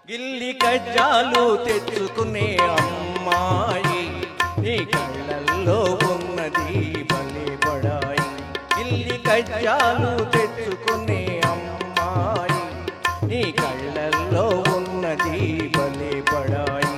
గిల్లి కజ్జాలు తెచ్చుకునే అమ్మాయి నీ కళ్ళల్లో ఉన్నది భలే బడాయి. గిల్లి కజ్జాలు తెచ్చుకునే అమ్మాయి నీ కళ్ళల్లో ఉన్నది భలే బడాయి.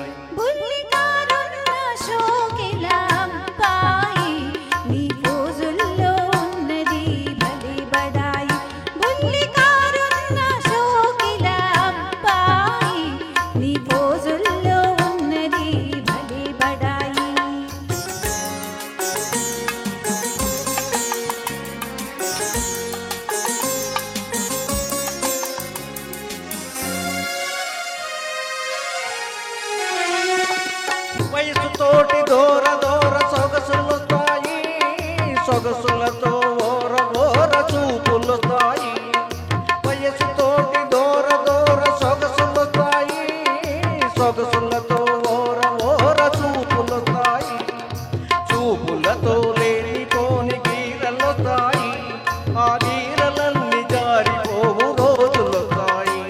వయసుతోటి దూర దూర సొగసులొస్తాయి, సొగసులతో ఓర ఓర చూపులొస్తాయి. వయసుతోటి దూర దూర సొగసులొస్తాయి, సొగసులతో ఓర ఓర చూపులొస్తాయి. చూపులతో లేనిపోని గీరలొస్తాయి, ఆ గీరలన్నీ జారిపోవు రోజులొస్తాయి.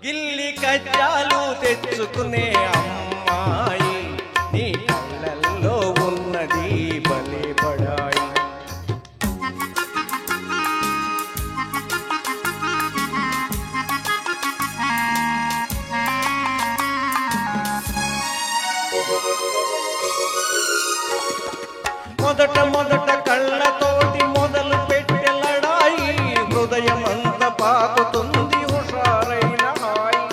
గిల్లి కజ్జాలు తెచ్చుకునే అమ్మాయి నీ కళ్ళల్లో ఉన్నది భలే బడాయి. మొదట మొదట కళ్ళతోటి మొదలు పెట్టె లడాయి, హృదయమంత పాకుతుంది హుషారైన హాయి.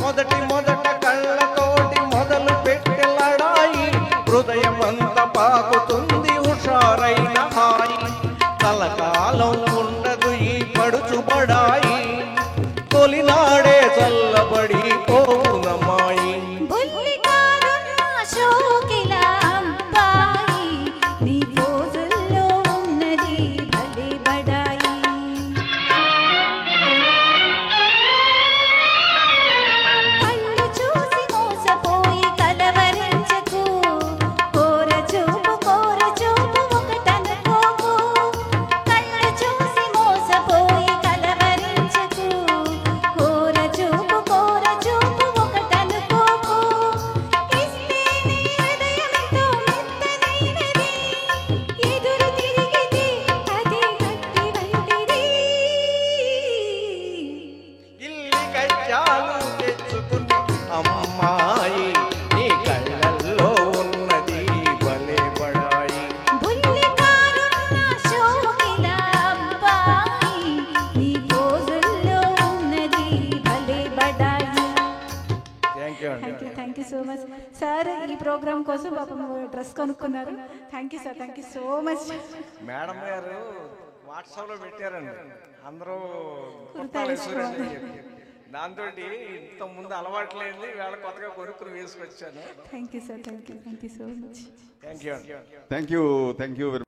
మొదటి మొదట కళ్ళతోటి మొదలు పెట్టె లడాయి, హృదయమంత పాకుతుంది హుషారైన హాయి. కలకాలం ఉండదు ఈ పడుచుబడాయి, తొలినాడే చల్లబడి పోవునమ్మాయి. అమ్మాయి నీ కళ్ళల్లో ఉన్నది భలే బడాయి. Thank you so much sir. ఈ ప్రోగ్రామ్ కోసం పాపం డ్రెస్ కొనుక్కున్నారు. Thank you sir, thank you so much. Madam garu WhatsApp లో పెట్టారండి, అందరూ దాంతో ఇంత ముందు అలవాటు లేని వేళ కొత్తగా కొనుక్కుని వేసుకొచ్చాను. Thank you sir, thank you so much. Thank you. Thank you.